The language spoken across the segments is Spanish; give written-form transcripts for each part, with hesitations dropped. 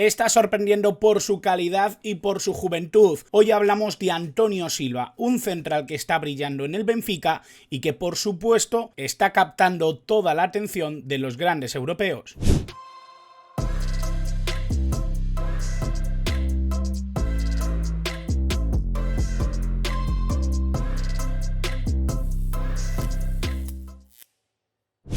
está sorprendiendo por su calidad y por su juventud. Hoy hablamos de Antonio Silva, un central que está brillando en el Benfica y que por supuesto está captando toda la atención de los grandes europeos.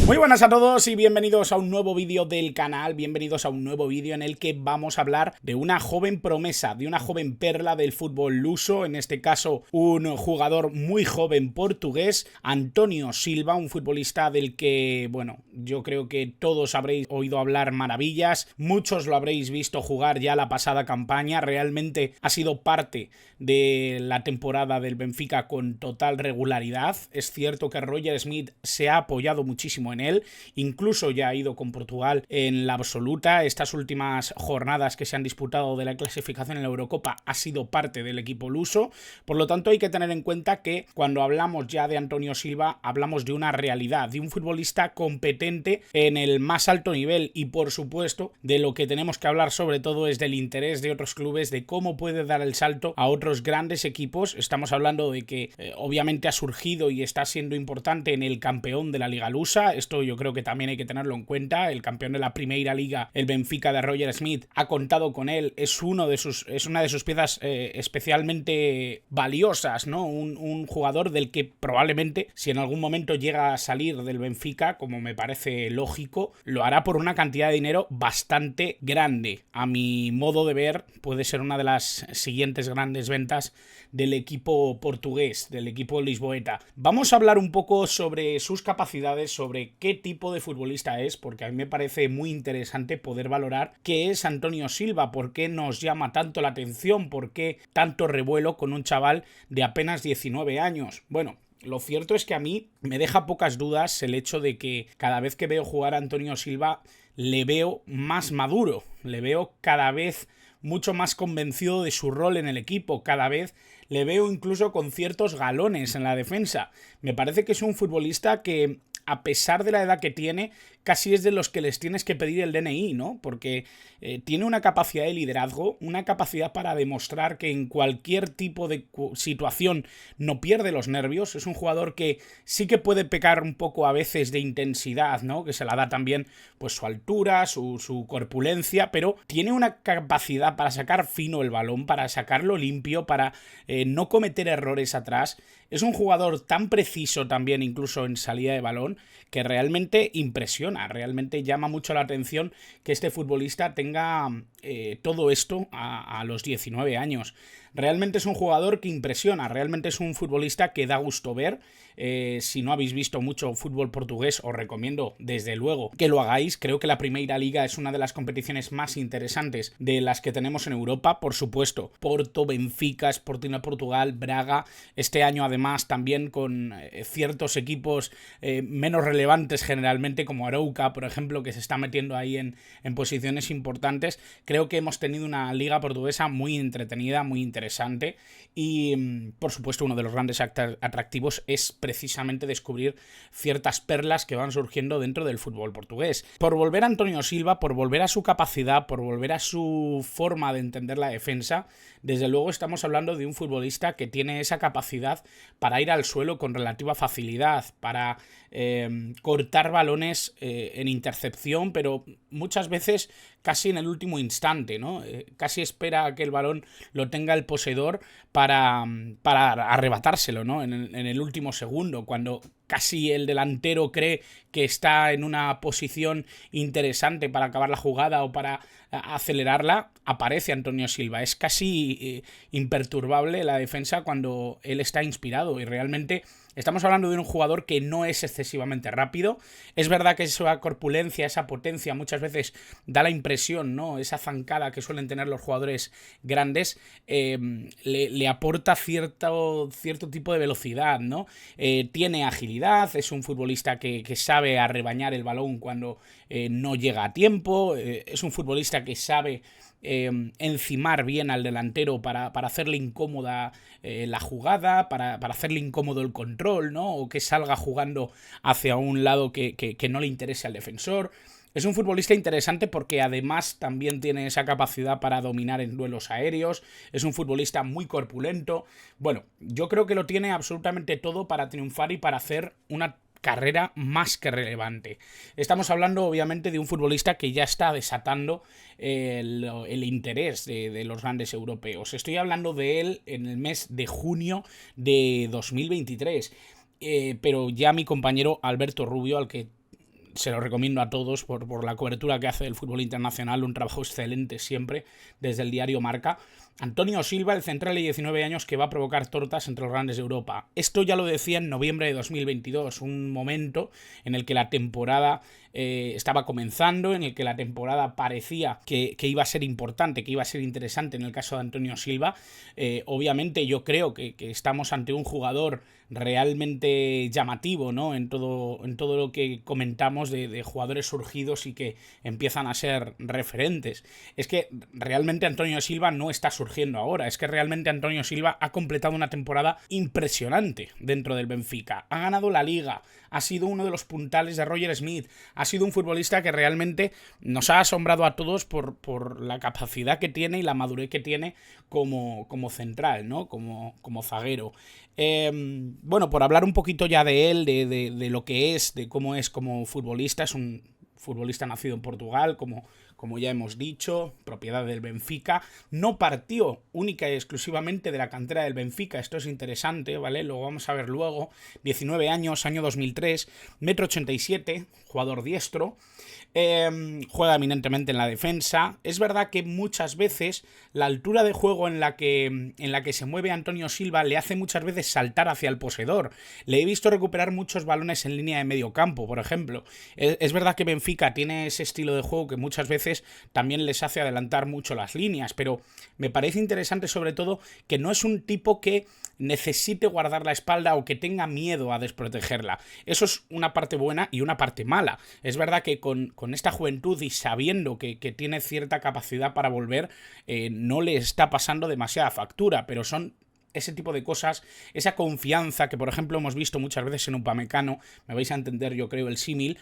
Muy buenas a todos y bienvenidos a un nuevo vídeo del canal, bienvenidos a un nuevo vídeo en el que vamos a hablar de una joven promesa, de una joven perla del fútbol luso, en este caso un jugador muy joven portugués, Antonio Silva, un futbolista del que, bueno, yo creo que todos habréis oído hablar maravillas, muchos lo habréis visto jugar ya la pasada campaña, realmente ha sido parte de la temporada del Benfica con total regularidad. Es cierto que Roger Smith se ha apoyado muchísimo en él, incluso ya ha ido con Portugal en la absoluta. Estas últimas jornadas que se han disputado de la clasificación en la Eurocopa ha sido parte del equipo luso, por lo tanto hay que tener en cuenta que cuando hablamos ya de Antonio Silva hablamos de una realidad, de un futbolista competente en el más alto nivel y por supuesto de lo que tenemos que hablar sobre todo es del interés de otros clubes, de cómo puede dar el salto a otros grandes equipos. Estamos hablando de que obviamente ha surgido y está siendo importante en el campeón de la Liga Lusa. Esto yo creo que también hay que tenerlo en cuenta. El campeón de la Primera Liga, el Benfica de Roger Smith, ha contado con él. Es una de sus piezas especialmente valiosas, ¿no? Un jugador del que probablemente, si en algún momento llega a salir del Benfica, como me parece lógico, lo hará por una cantidad de dinero bastante grande. A mi modo de ver, puede ser una de las siguientes grandes ventas del equipo portugués, del equipo lisboeta. Vamos a hablar un poco sobre sus capacidades, sobre qué tipo de futbolista es, porque a mí me parece muy interesante poder valorar qué es Antonio Silva, por qué nos llama tanto la atención, por qué tanto revuelo con un chaval de apenas 19 años. Bueno, lo cierto es que a mí me deja pocas dudas el hecho de que cada vez que veo jugar a Antonio Silva le veo más maduro, le veo cada vez mucho más convencido de su rol en el equipo, cada vez le veo incluso con ciertos galones en la defensa. Me parece que es un futbolista que, a pesar de la edad que tiene, casi es de los que les tienes que pedir el DNI, ¿no? Porque tiene una capacidad de liderazgo, una capacidad para demostrar que en cualquier tipo de situación no pierde los nervios. Es un jugador que sí que puede pecar un poco a veces de intensidad, ¿no? Que se la da también pues su altura, su corpulencia, pero tiene una capacidad para sacar fino el balón, para sacarlo limpio, para no cometer errores atrás. Es un jugador tan preciso también, incluso en salida de balón, que realmente impresiona, realmente llama mucho la atención que este futbolista tenga todo esto a los 19 años. Realmente es un jugador que impresiona, realmente es un futbolista que da gusto ver. Si no habéis visto mucho fútbol portugués, os recomiendo desde luego que lo hagáis. Creo que la Primera Liga es una de las competiciones más interesantes de las que tenemos en Europa. Por supuesto, Porto, Benfica, Sporting de Portugal, Braga. Este año además también con ciertos equipos menos relevantes generalmente, como Arouca, por ejemplo, que se está metiendo ahí en posiciones importantes. Creo que hemos tenido una liga portuguesa muy entretenida, muy interesante y por supuesto uno de los grandes atractivos es precisamente descubrir ciertas perlas que van surgiendo dentro del fútbol portugués. Por volver a Antonio Silva, por volver a su capacidad, por volver a su forma de entender la defensa, desde luego estamos hablando de un futbolista que tiene esa capacidad para ir al suelo con relativa facilidad, para cortar balones en intercepción, pero muchas veces casi en el último instante, ¿no? Casi espera a que el balón lo tenga el poseedor para arrebatárselo, ¿no? En el último segundo, cuando casi el delantero cree que está en una posición interesante para acabar la jugada o para acelerarla, aparece Antonio Silva. Es casi imperturbable la defensa cuando él está inspirado y realmente estamos hablando de un jugador que no es excesivamente rápido. Es verdad que esa corpulencia, esa potencia muchas veces da la impresión, ¿no? Esa zancada que suelen tener los jugadores grandes le aporta cierto tipo de velocidad, ¿no? Tiene agilidad, es un futbolista que sabe arrebañar el balón cuando no llega a tiempo, es un futbolista que sabe encimar bien al delantero para hacerle incómoda la jugada, para hacerle incómodo el control, ¿no? O que salga jugando hacia un lado que no le interese al defensor. Es un futbolista interesante porque además también tiene esa capacidad para dominar en duelos aéreos, es un futbolista muy corpulento. Bueno, yo creo que lo tiene absolutamente todo para triunfar y para hacer una carrera más que relevante. Estamos hablando obviamente de un futbolista que ya está desatando el interés de los grandes europeos. Estoy hablando de él en el mes de junio de 2023. Pero ya mi compañero Alberto Rubio, al que se lo recomiendo a todos por la cobertura que hace del fútbol internacional, un trabajo excelente siempre desde el diario Marca. Antonio Silva, el central de 19 años que va a provocar tortas entre los grandes de Europa. Esto ya lo decía en noviembre de 2022, un momento en el que la temporada estaba comenzando, en el que la temporada parecía que iba a ser importante, que iba a ser interesante en el caso de Antonio Silva. Obviamente yo creo que estamos ante un jugador realmente llamativo, ¿no? En todo lo que comentamos de jugadores surgidos y que empiezan a ser referentes. Es que realmente Antonio Silva no está surgiendo ahora, es que realmente Antonio Silva ha completado una temporada impresionante dentro del Benfica. Ha ganado la Liga, ha sido uno de los puntales de Roger Smith, ha sido un futbolista que realmente nos ha asombrado a todos por la capacidad que tiene y la madurez que tiene como central, ¿no? Como zaguero. Bueno, por hablar un poquito ya de él, de lo que es, de cómo es como futbolista, es un futbolista nacido en Portugal, como ya hemos dicho, propiedad del Benfica. No partió única y exclusivamente de la cantera del Benfica, esto es interesante, ¿vale? Lo vamos a ver luego. 19 años, año 2003, 1,87 m, jugador diestro. Juega eminentemente en la defensa. Es verdad que muchas veces la altura de juego en la que se mueve Antonio Silva le hace muchas veces saltar hacia el poseedor. Le he visto recuperar muchos balones en línea de medio campo, por ejemplo. Es verdad que Benfica tiene ese estilo de juego que muchas veces también les hace adelantar mucho las líneas, pero me parece interesante sobre todo que no es un tipo que necesite guardar la espalda o que tenga miedo a desprotegerla. Eso es una parte buena y una parte mala. Es verdad que con esta juventud y sabiendo que tiene cierta capacidad para volver, no le está pasando demasiada factura, pero son ese tipo de cosas, esa confianza que por ejemplo hemos visto muchas veces en Upamecano, me vais a entender yo creo el símil,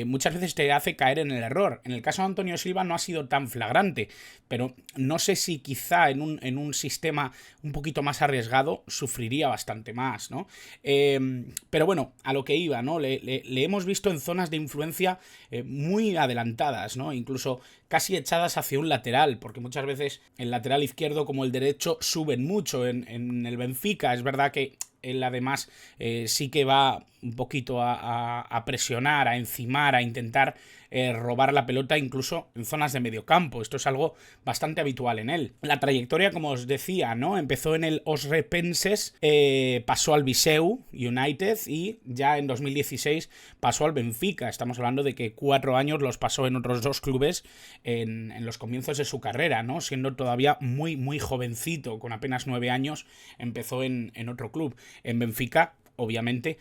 muchas veces te hace caer en el error. En el caso de Antonio Silva no ha sido tan flagrante, pero no sé si quizá en un sistema un poquito más arriesgado sufriría bastante más, ¿no? Pero bueno, a lo que iba, ¿no? Le hemos visto en zonas de influencia muy adelantadas, ¿no? Incluso casi echadas hacia un lateral, porque muchas veces el lateral izquierdo como el derecho suben mucho en el Benfica. Es verdad que él además sí que va un poquito a presionar, a encimar, a intentar robar la pelota incluso en zonas de medio campo. Esto es algo bastante habitual en él. La trayectoria, como os decía, ¿no? Empezó en el Osrepenses, pasó al Viseu United y ya en 2016 pasó al Benfica. Estamos hablando de que 4 años los pasó en otros 2 clubes en los comienzos de su carrera, ¿no? Siendo todavía muy, muy jovencito, con apenas 9 años, empezó en otro club. En Benfica, obviamente,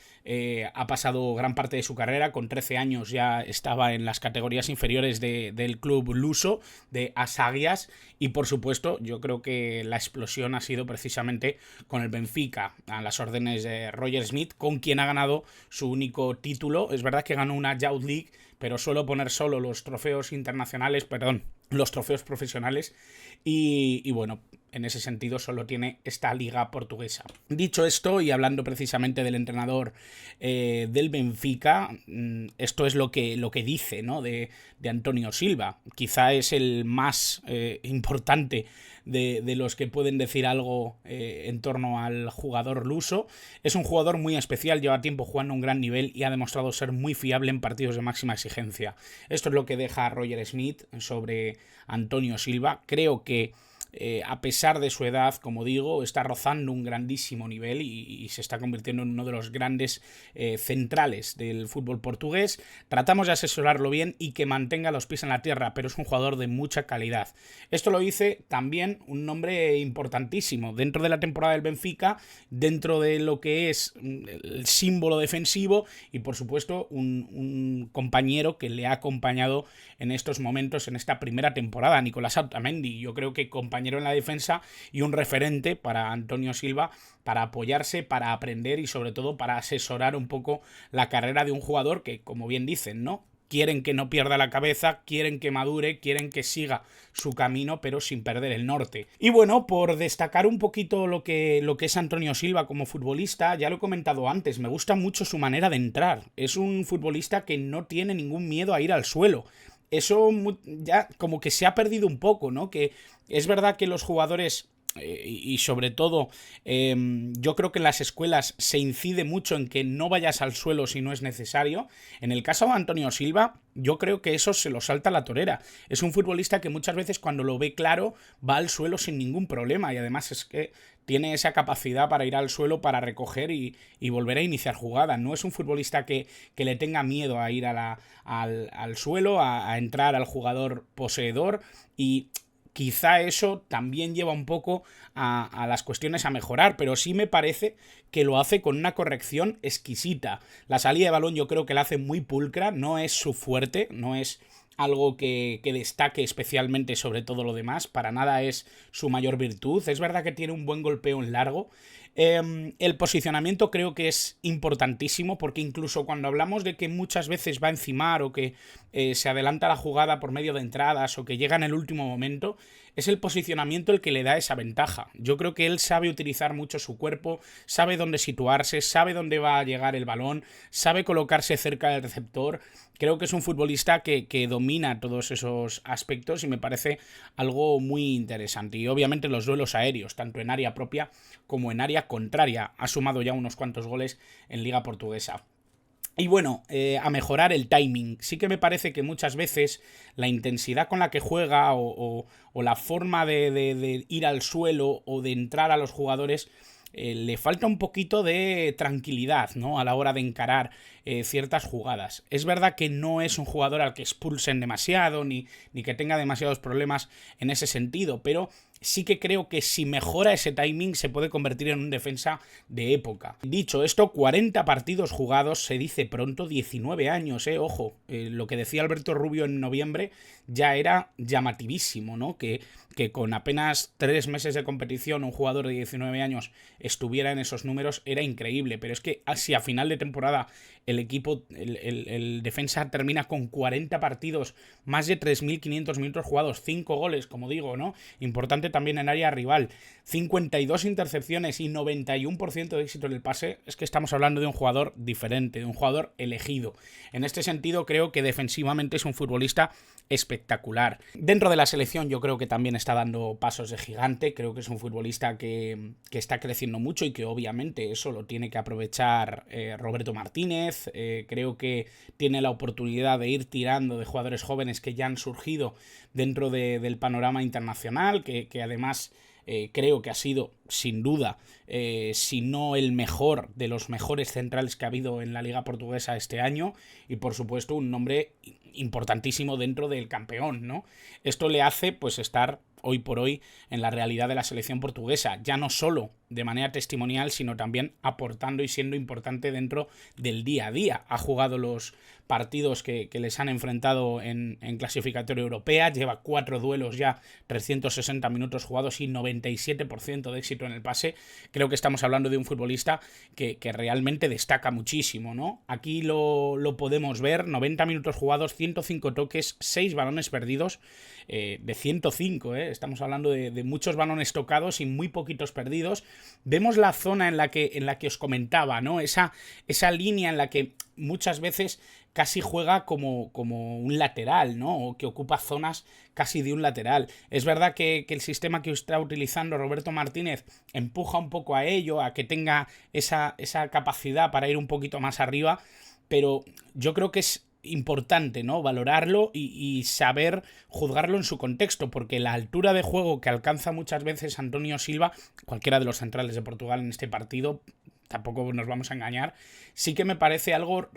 ha pasado gran parte de su carrera. Con 13 años ya estaba en las categorías inferiores del club luso, de Asagias, y por supuesto yo creo que la explosión ha sido precisamente con el Benfica, a las órdenes de Roger Smith, con quien ha ganado su único título. Es verdad que ganó una Youth League, pero suelo poner solo los trofeos internacionales, perdón, los trofeos profesionales, y bueno, en ese sentido solo tiene esta liga portuguesa. Dicho esto, y hablando precisamente del entrenador del Benfica, esto es lo que dice, ¿no? de Antonio Silva. Quizá es el más importante de los que pueden decir algo en torno al jugador luso. Es un jugador muy especial, lleva tiempo jugando a un gran nivel y ha demostrado ser muy fiable en partidos de máxima exigencia. Esto es lo que deja Roger Smith sobre Antonio Silva. Creo que a pesar de su edad, como digo, está rozando un grandísimo nivel y se está convirtiendo en uno de los grandes centrales del fútbol portugués. Tratamos de asesorarlo bien y que mantenga los pies en la tierra, pero es un jugador de mucha calidad. Esto lo dice también un nombre importantísimo dentro de la temporada del Benfica, dentro de lo que es el símbolo defensivo y por supuesto un compañero que le ha acompañado en estos momentos, en esta primera temporada, Nicolás Otamendi. Yo creo que compañero en la defensa y un referente para Antonio Silva, para apoyarse, para aprender y sobre todo para asesorar un poco la carrera de un jugador que, como bien dicen, ¿no? quieren que no pierda la cabeza, quieren que madure, quieren que siga su camino, pero sin perder el norte. Y bueno, por destacar un poquito lo que es Antonio Silva como futbolista, ya lo he comentado antes, me gusta mucho su manera de entrar. Es un futbolista que no tiene ningún miedo a ir al suelo. Eso ya como que se ha perdido un poco, ¿no? Que es verdad que los jugadores... y sobre todo yo creo que en las escuelas se incide mucho en que no vayas al suelo si no es necesario. En el caso de Antonio Silva, yo creo que eso se lo salta la torera. Es un futbolista que muchas veces cuando lo ve claro va al suelo sin ningún problema, y además es que tiene esa capacidad para ir al suelo, para recoger y volver a iniciar jugada. No es un futbolista que le tenga miedo a ir al suelo, a entrar al jugador poseedor, y quizá eso también lleva un poco a las cuestiones a mejorar, pero sí me parece que lo hace con una corrección exquisita. La salida de balón yo creo que la hace muy pulcra, no es su fuerte, no es algo que destaque especialmente sobre todo lo demás, para nada es su mayor virtud. Es verdad que tiene un buen golpeo en largo. El posicionamiento creo que es importantísimo, porque incluso cuando hablamos de que muchas veces va a encimar o que se adelanta la jugada por medio de entradas o que llega en el último momento, es el posicionamiento el que le da esa ventaja. Yo creo que él sabe utilizar mucho su cuerpo, sabe dónde situarse, sabe dónde va a llegar el balón, sabe colocarse cerca del receptor. Creo que es un futbolista que domina todos esos aspectos y me parece algo muy interesante. Y obviamente los duelos aéreos, tanto en área propia como en área contraria. Ha sumado ya unos cuantos goles en Liga Portuguesa. Y bueno, a mejorar el timing. Sí que me parece que muchas veces la intensidad con la que juega o la forma de ir al suelo o de entrar a los jugadores le falta un poquito de tranquilidad, ¿no? A la hora de encarar ciertas jugadas. Es verdad que no es un jugador al que expulsen demasiado ni que tenga demasiados problemas en ese sentido, pero sí que creo que si mejora ese timing se puede convertir en un defensa de época. Dicho esto, 40 partidos jugados, se dice pronto, 19 años, ojo, lo que decía Alberto Rubio en noviembre ya era llamativísimo, ¿no? Que con apenas 3 meses de competición un jugador de 19 años estuviera en esos números era increíble, pero es que si a final de temporada el equipo, el defensa termina con 40 partidos, más de 3.500 minutos jugados, 5 goles, como digo, ¿no? Importante también en área rival, 52 intercepciones y 91% de éxito en el pase, es que estamos hablando de un jugador diferente, de un jugador elegido. En este sentido creo que defensivamente es un futbolista espectacular. Dentro de la selección yo creo que también está dando pasos de gigante, creo que es un futbolista que está creciendo mucho y que obviamente eso lo tiene que aprovechar Roberto Martínez. Creo que tiene la oportunidad de ir tirando de jugadores jóvenes que ya han surgido dentro del panorama internacional, que además creo que ha sido sin duda, si no el mejor de los mejores centrales que ha habido en la Liga Portuguesa este año, y por supuesto un nombre importantísimo dentro del campeón, ¿no? Esto le hace pues estar hoy por hoy en la realidad de la selección portuguesa, ya no solo de manera testimonial, sino también aportando y siendo importante dentro del día a día. Ha jugado los partidos que les han enfrentado en clasificatoria europea, lleva 4 duelos ya, 360 minutos jugados y 97% de éxito en el pase. Creo que estamos hablando de un futbolista que realmente destaca muchísimo, ¿no? Aquí lo podemos ver, 90 minutos jugados, 105 toques, 6 balones perdidos, de 105, estamos hablando de muchos balones tocados y muy poquitos perdidos. Vemos la zona en la que os comentaba, ¿no? Esa línea en la que muchas veces casi juega como un lateral, ¿no? O que ocupa zonas casi de un lateral. Es verdad que el sistema que está utilizando Roberto Martínez empuja un poco a ello, a que tenga esa capacidad para ir un poquito más arriba, pero yo creo que es importante, ¿no? Valorarlo y saber juzgarlo en su contexto, porque la altura de juego que alcanza muchas veces Antonio Silva, cualquiera de los centrales de Portugal en este partido, tampoco nos vamos a engañar, sí que me parece algo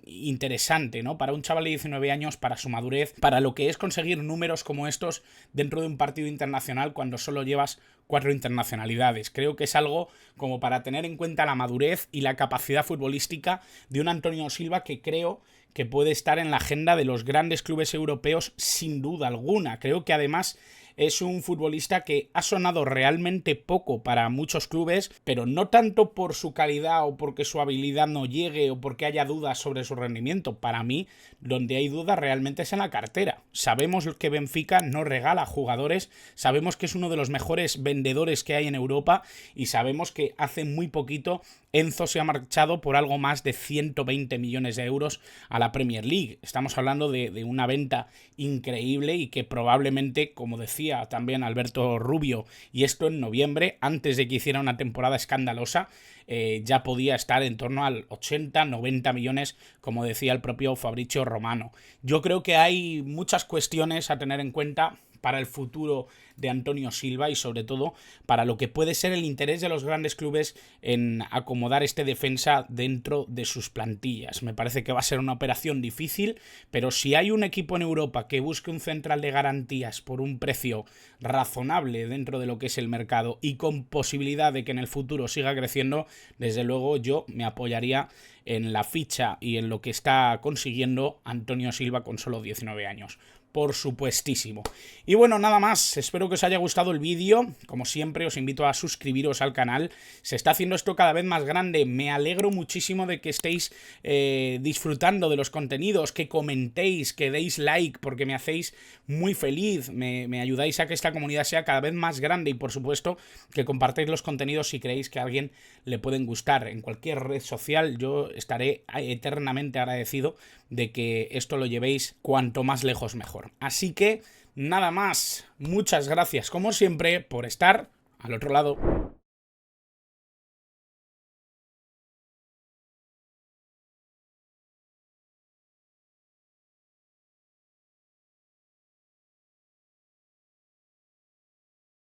interesante, ¿no? Para un chaval de 19 años, para su madurez, para lo que es conseguir números como estos dentro de un partido internacional cuando solo llevas 4 internacionalidades. Creo que es algo como para tener en cuenta la madurez y la capacidad futbolística de un Antonio Silva que creo que puede estar en la agenda de los grandes clubes europeos sin duda alguna. Creo que además es un futbolista que ha sonado realmente poco para muchos clubes, pero no tanto por su calidad o porque su habilidad no llegue o porque haya dudas sobre su rendimiento. Para mí, donde hay dudas realmente es en la cartera. Sabemos que Benfica no regala jugadores, sabemos que es uno de los mejores vendedores que hay en Europa y sabemos que hace muy poquito Enzo se ha marchado por algo más de 120 millones de euros a la Premier League. Estamos hablando de una venta increíble y que probablemente, como decía también Alberto Rubio, y esto en noviembre, antes de que hiciera una temporada escandalosa, ya podía estar en torno al 80-90 millones, como decía el propio Fabrizio Romano. Yo creo que hay muchas cuestiones a tener en cuenta para el futuro de Antonio Silva y sobre todo para lo que puede ser el interés de los grandes clubes en acomodar este defensa dentro de sus plantillas. Me parece que va a ser una operación difícil, pero si hay un equipo en Europa que busque un central de garantías por un precio razonable dentro de lo que es el mercado y con posibilidad de que en el futuro siga creciendo, desde luego yo me apoyaría en la ficha y en lo que está consiguiendo Antonio Silva con solo 19 años. Por supuestísimo. Y bueno, nada más, espero que os haya gustado el vídeo. Como siempre, os invito a suscribiros al canal. Se está haciendo esto cada vez más grande. Me alegro muchísimo de que estéis disfrutando de los contenidos, que comentéis, que deis like, porque me hacéis muy feliz. Me ayudáis a que esta comunidad sea cada vez más grande y, por supuesto, que compartáis los contenidos si creéis que a alguien le pueden gustar. En cualquier red social yo estaré eternamente agradecido de que esto lo llevéis cuanto más lejos mejor. Así que, nada más, muchas gracias como siempre por estar al otro lado.